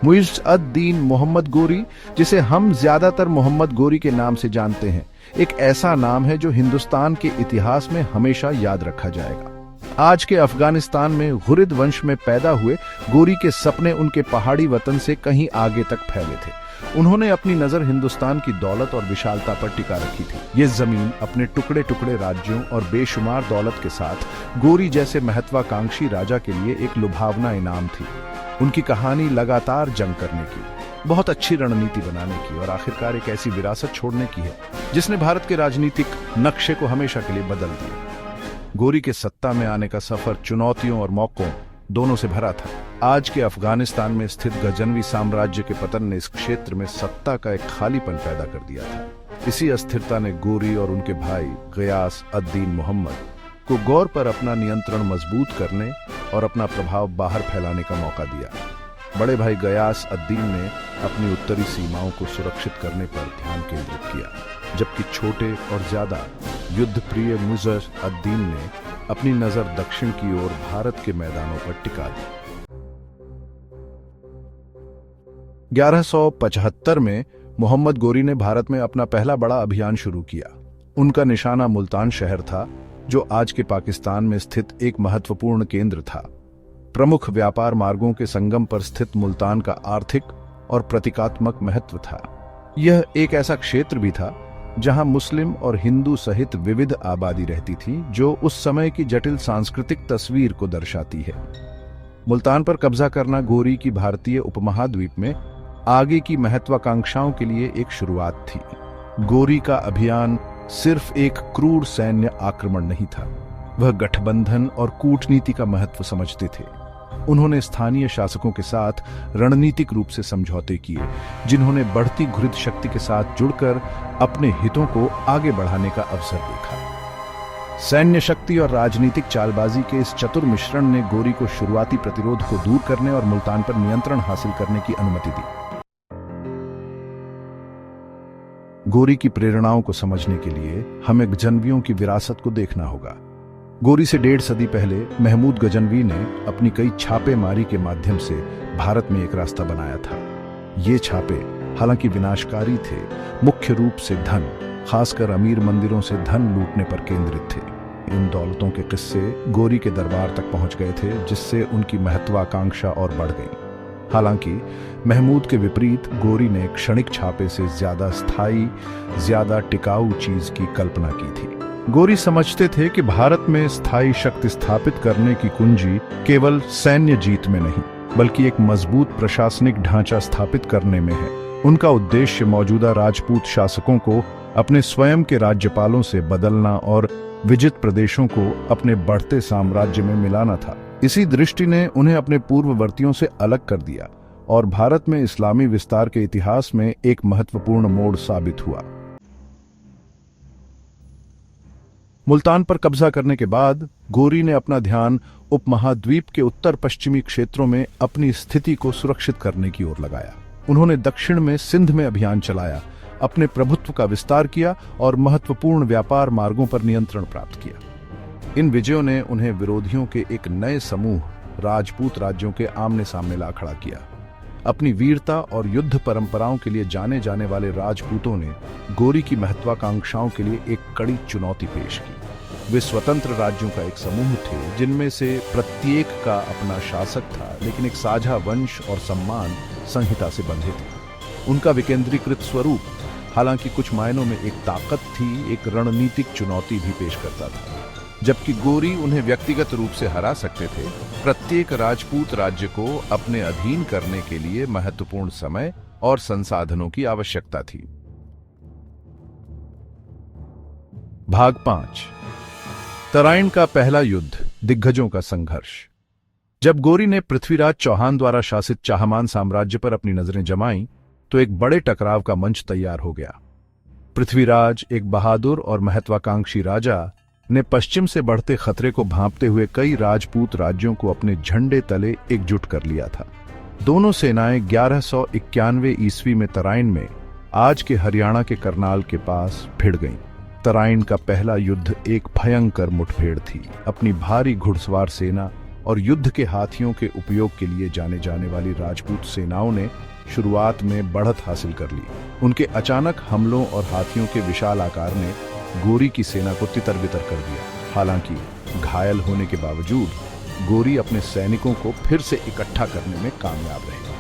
मुइज़ अद-दीन मोहम्मद गोरी, जिसे हम ज्यादातर मोहम्मद गोरी के नाम से जानते हैं, एक ऐसा नाम है जो हिंदुस्तान के इतिहास में हमेशा याद रखा जाएगा। आज के अफगानिस्तान में गुरिद वंश में पैदा हुए गोरी के सपने उनके पहाड़ी वतन से कहीं आगे तक फैले थे। उन्होंने अपनी नजर हिंदुस्तान की दौलत और विशालता पर टिका रखी थी। ये जमीन अपने टुकड़े टुकड़े राज्यों और बेशुमार दौलत के साथ गोरी जैसे महत्वाकांक्षी राजा के लिए एक लुभावना इनाम थी। उनकी कहानी लगातार जंग करने की, बहुत अच्छी रणनीति बनाने की और आखिरकार एक ऐसी विरासत छोड़ने की है जिसने भारत के राजनीतिक नक्शे को हमेशा के लिए बदल दिया। गोरी के सत्ता में आने का सफर चुनौतियों और मौकों दोनों से भरा था। आज के अफगानिस्तान में स्थित गजनवी साम्राज्य के पतन ने इस क्षेत्र में सत्ता का एक खालीपन पैदा कर दिया था। इसी अस्थिरता ने गोरी और उनके भाई गयास अद-दीन मोहम्मद को गौर पर अपना नियंत्रण मजबूत करने और अपना प्रभाव बाहर फैलाने का मौका दिया। बड़े भाई गयास अद-दीन ने अपनी उत्तरी सीमाओं को सुरक्षित करने पर ध्यान केंद्रित किया, जबकि छोटे और ज्यादा युद्ध प्रिय मुइज़ अद-दीन ने अपनी नजर दक्षिण की ओर भारत के मैदानों पर टिका दी। 1175 में मोहम्मद गोरी ने भारत में अपना पहला बड़ा अभियान शुरू किया। उनका निशाना मुल्तान शहर था, जो आज के पाकिस्तान में स्थित एक महत्वपूर्ण केंद्र था। प्रमुख व्यापार मार्गों के संगम पर स्थित मुल्तान का आर्थिक और प्रतीकात्मक महत्व था। यह एक ऐसा क्षेत्र भी था जहां मुस्लिम और हिंदू सहित विविध आबादी रहती थी, जो उस समय की जटिल सांस्कृतिक तस्वीर को दर्शाती है। मुल्तान पर कब्जा करना गोरी की भारतीय उपमहाद्वीप में आगे की महत्वाकांक्षाओं के लिए एक शुरुआत थी। गोरी का अभियान सिर्फ एक क्रूर सैन्य आक्रमण नहीं था, वह गठबंधन और कूटनीति का महत्व समझते थे। उन्होंने स्थानीय शासकों के साथ रणनीतिक रूप से समझौते किए, जिन्होंने बढ़ती घुरिद शक्ति के साथ जुड़कर अपने हितों को आगे बढ़ाने का अवसर देखा। सैन्य शक्ति और राजनीतिक चालबाजी के इस चतुर मिश्रण ने गोरी को शुरुआती प्रतिरोध को दूर करने और मुल्तान पर नियंत्रण हासिल करने की अनुमति दी। गोरी की प्रेरणाओं को समझने के लिए हमें गजनवियों की विरासत को देखना होगा। गोरी से 1.5 सदी पहले महमूद गजनवी ने अपनी कई छापेमारी के माध्यम से भारत में एक रास्ता बनाया था। ये छापे हालांकि विनाशकारी थे, मुख्य रूप से धन, खासकर अमीर मंदिरों से धन लूटने पर केंद्रित थे। इन दौलतों के किस्से गोरी के दरबार तक पहुंच गए थे, जिससे उनकी महत्वाकांक्षा और बढ़ गई। हालांकि महमूद के विपरीत गोरी ने क्षणिक छापे से ज्यादा स्थायी, ज्यादा टिकाऊ चीज की कल्पना की थी। गोरी समझते थे कि भारत में स्थायी शक्ति स्थापित करने की कुंजी केवल सैन्य जीत में नहीं, बल्कि एक मजबूत प्रशासनिक ढांचा स्थापित करने में है। उनका उद्देश्य मौजूदा राजपूत शासकों को अपने स्वयं के राज्यपालों से बदलना और विजित प्रदेशों को अपने बढ़ते साम्राज्य में मिलाना था। इसी दृष्टि ने उन्हें अपने पूर्ववर्तियों से अलग कर दिया और भारत में इस्लामी विस्तार के इतिहास में एक महत्वपूर्ण मोड़ साबित हुआ। मुल्तान पर कब्जा करने के बाद गोरी ने अपना ध्यान उपमहाद्वीप के उत्तर पश्चिमी क्षेत्रों में अपनी स्थिति को सुरक्षित करने की ओर लगाया। उन्होंने दक्षिण में सिंध में अभियान चलाया, अपने प्रभुत्व का विस्तार किया और महत्वपूर्ण व्यापार मार्गों पर नियंत्रण प्राप्त किया। इन विजयों ने उन्हें विरोधियों के एक नए समूह राजपूत राज्यों के आमने सामने ला खड़ा किया। अपनी वीरता और युद्ध परंपराओं के लिए जाने जाने वाले राजपूतों ने गोरी की महत्वाकांक्षाओं के लिए एक कड़ी चुनौती पेश की। वे स्वतंत्र राज्यों का एक समूह थे, जिनमें से प्रत्येक का अपना शासक था, लेकिन एक साझा वंश और सम्मान संहिता से बंधे थे। उनका विकेंद्रीकृत स्वरूप हालांकि कुछ मायनों में एक ताकत थी, एक रणनीतिक चुनौती भी पेश करता था। जबकि गोरी उन्हें व्यक्तिगत रूप से हरा सकते थे, प्रत्येक राजपूत राज्य को अपने अधीन करने के लिए महत्वपूर्ण समय और संसाधनों की आवश्यकता थी। भाग 5, तराइन का पहला युद्ध, दिग्गजों का संघर्ष। जब गोरी ने पृथ्वीराज चौहान द्वारा शासित चाहमान साम्राज्य पर अपनी नजरें जमाईं, तो एक बड़े टकराव का मंच तैयार हो गया। पृथ्वीराज, एक बहादुर और महत्वाकांक्षी राजा, ने पश्चिम से बढ़ते खतरे को भांपते हुए कई राजपूत राज्यों को अपने झंडे तले एकजुट कर लिया था। दोनों सेनाएं 1191 ईस्वी में तराइन में, आज के हरियाणा के करनाल के पास भिड़ गईं। तराइन का पहला युद्ध एक भयंकर मुठभेड़ थी। अपनी भारी घुड़सवार सेना, और युद्ध के हाथियों के उपयोग के लिए जाने जाने वाली राजपूत सेनाओं ने शुरुआत में बढ़त हासिल कर ली। उनके अचानक हमलों और हाथियों के विशाल आकार ने गोरी की सेना को तितर-बितर कर दिया। हालांकि घायल होने के बावजूद गोरी अपने सैनिकों को फिर से इकट्ठा करने में कामयाब रहे।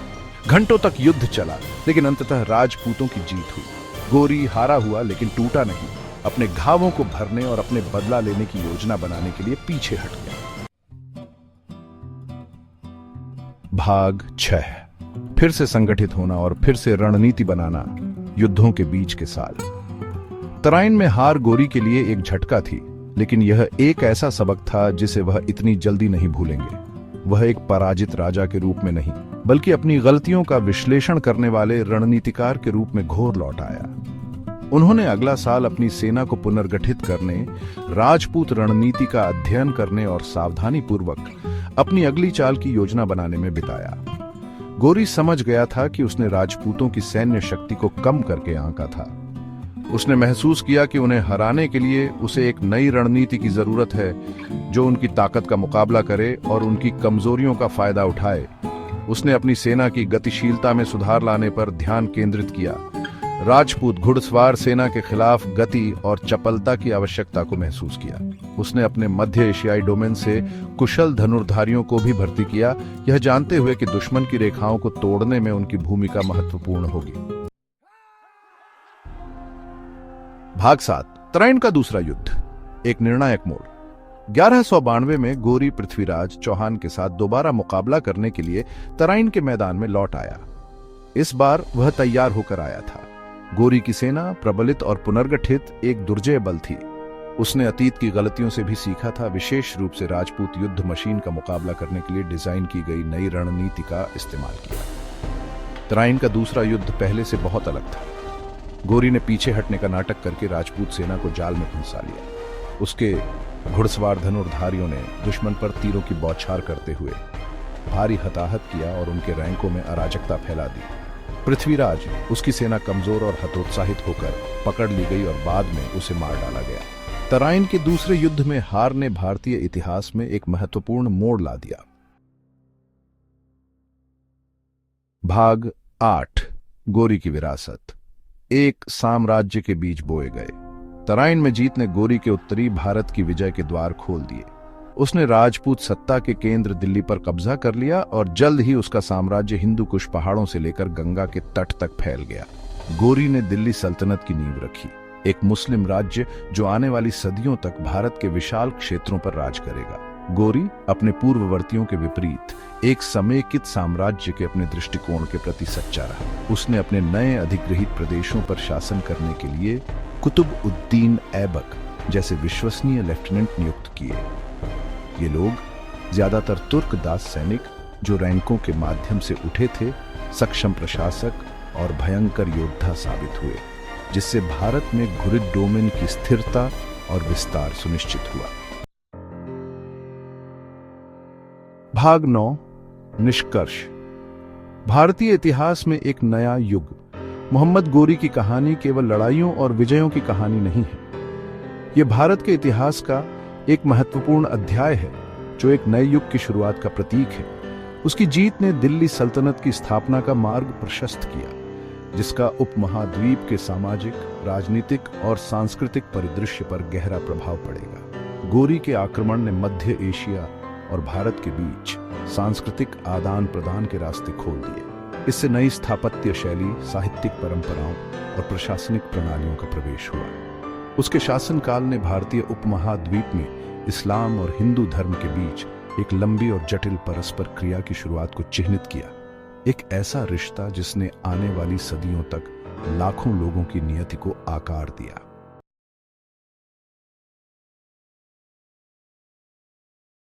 घंटों तक युद्ध चला, लेकिन अंततः राजपूतों की जीत हुई। गोरी हारा हुआ लेकिन टूटा नहीं। अपने घावों को भरने और अपने बदला लेने की योजना बनाने के लिए पीछे हट गया। भाग 6। फिर से संगठित होना और फिर से रणनीति बनाना। युद्धों के बीच के साल। तराइन में हार गोरी के लिए एक झटका थी, लेकिन यह एक ऐसा सबक था जिसे वह इतनी जल्दी नहीं भूलेंगे। वह एक पराजित राजा के रूप में नहीं, बल्कि अपनी गलतियों का विश्लेषण करने वाले रणनीतिकार के रूप में घोर लौट आया। उन्होंने अगला साल अपनी सेना को पुनर्गठित करने, राजपूत रणनीति का अध्ययन करने और सावधानीपूर्वक अपनी अगली चाल की योजना बनाने में बिताया। गोरी समझ गया था कि उसने राजपूतों की सैन्य शक्ति को कम करके आंका था। उसने महसूस किया कि उन्हें हराने के लिए उसे एक नई रणनीति की जरूरत है जो उनकी ताकत का मुकाबला करे और उनकी कमजोरियों का फायदा उठाए। उसने अपनी सेना की गतिशीलता में सुधार लाने पर ध्यान केंद्रित किया। राजपूत घुड़सवार सेना के खिलाफ गति और चपलता की आवश्यकता को महसूस किया। उसने अपने मध्य एशियाई डोमेन से कुशल धनुर्धारियों को भी भर्ती किया, यह जानते हुए कि दुश्मन की रेखाओं को तोड़ने में उनकी भूमिका महत्वपूर्ण होगी। भाग 7। तराइन का दूसरा युद्ध, एक निर्णायक मोड़। 1192 में गोरी पृथ्वीराज चौहान के साथ दोबारा मुकाबला करने के लिए तराइन के मैदान में लौट आया। इस बार वह तैयार होकर आया था। गोरी की सेना प्रबलित और पुनर्गठित एक दुर्जय बल थी। उसने अतीत की गलतियों से भी सीखा था, विशेष रूप से राजपूत युद्ध मशीन का मुकाबला करने के लिए डिजाइन की गई नई रणनीति का इस्तेमाल किया। तराइन का दूसरा युद्ध पहले से बहुत अलग था। गोरी ने पीछे हटने का नाटक करके राजपूत सेना को जाल में फंसा लिया। उसके घुड़सवार धनुर्धारियों ने दुश्मन पर तीरों की बौछार करते हुए भारी हताहत किया और उनके रैंकों में अराजकता फैला दी। पृथ्वीराज, उसकी सेना कमजोर और हतोत्साहित होकर पकड़ ली गई और बाद में उसे मार डाला गया। तराइन के दूसरे युद्ध में हार ने भारतीय इतिहास में एक महत्वपूर्ण मोड़ ला दिया। भाग 8। गोरी की विरासत, एक साम्राज्य के बीज बोए गए। तराइन में जीत ने गोरी के उत्तरी भारत की विजय के द्वार खोल दिए। उसने राजपूत सत्ता के केंद्र दिल्ली पर कब्जा कर लिया और जल्द ही उसका साम्राज्य हिंदू कुश पहाड़ों से लेकर गंगा के तट तक फैल गया। गोरी ने दिल्ली सल्तनत की नींव रखी, एक मुस्लिम राज्य जो आने वाली सदियों तक भारत के विशाल क्षेत्रों पर राज करेगा। गोरी अपने पूर्ववर्तियों के विपरीत एक समेकित साम्राज्य के अपने दृष्टिकोण के प्रति सच्चा रहा। उसने अपने नए अधिग्रहित प्रदेशों पर शासन करने के लिए कुतुब उद्दीन ऐबक जैसे विश्वसनीय लेफ्टिनेंट नियुक्त किए। ये लोग ज्यादातर तुर्क दास सैनिक जो रैंकों के माध्यम से उठे थे, सक्षम प्रशासक और भयंकर योद्धा साबित हुए, जिससे भारत में घुरिद डोमेन की स्थिरता और विस्तार सुनिश्चित हुआ। भाग 9। निष्कर्ष। भारतीय इतिहास में एक नया युग। मोहम्मद गोरी की कहानी केवल लड़ाइयों और विजयों की कहानी नहीं है। यह भारत के इतिहास का एक महत्वपूर्ण अध्याय है जो एक नए युग की शुरुआत का प्रतीक है। उसकी जीत ने दिल्ली सल्तनत की स्थापना का मार्ग प्रशस्त किया, जिसका उपमहाद्वीप के सामाजिक, राजनीतिक और सांस्कृतिक परिदृश्य पर गहरा प्रभाव पड़ेगा। गोरी के आक्रमण ने मध्य एशिया और भारत के बीच सांस्कृतिक आदान प्रदान के रास्ते खोल दिए। इससे नई स्थापत्य शैली, साहित्यिक परंपराओं और प्रशासनिक प्रणालियों का प्रवेश हुआ। उसके शासनकाल ने भारतीय उपमहाद्वीप में इस्लाम और हिंदू धर्म के बीच एक लंबी और जटिल परस्पर क्रिया की शुरुआत को चिह्नित किया। एक ऐसा रिश्ता जिसने आने वाली सदियों तक लाखों लोगों की नियति को आकार दिया।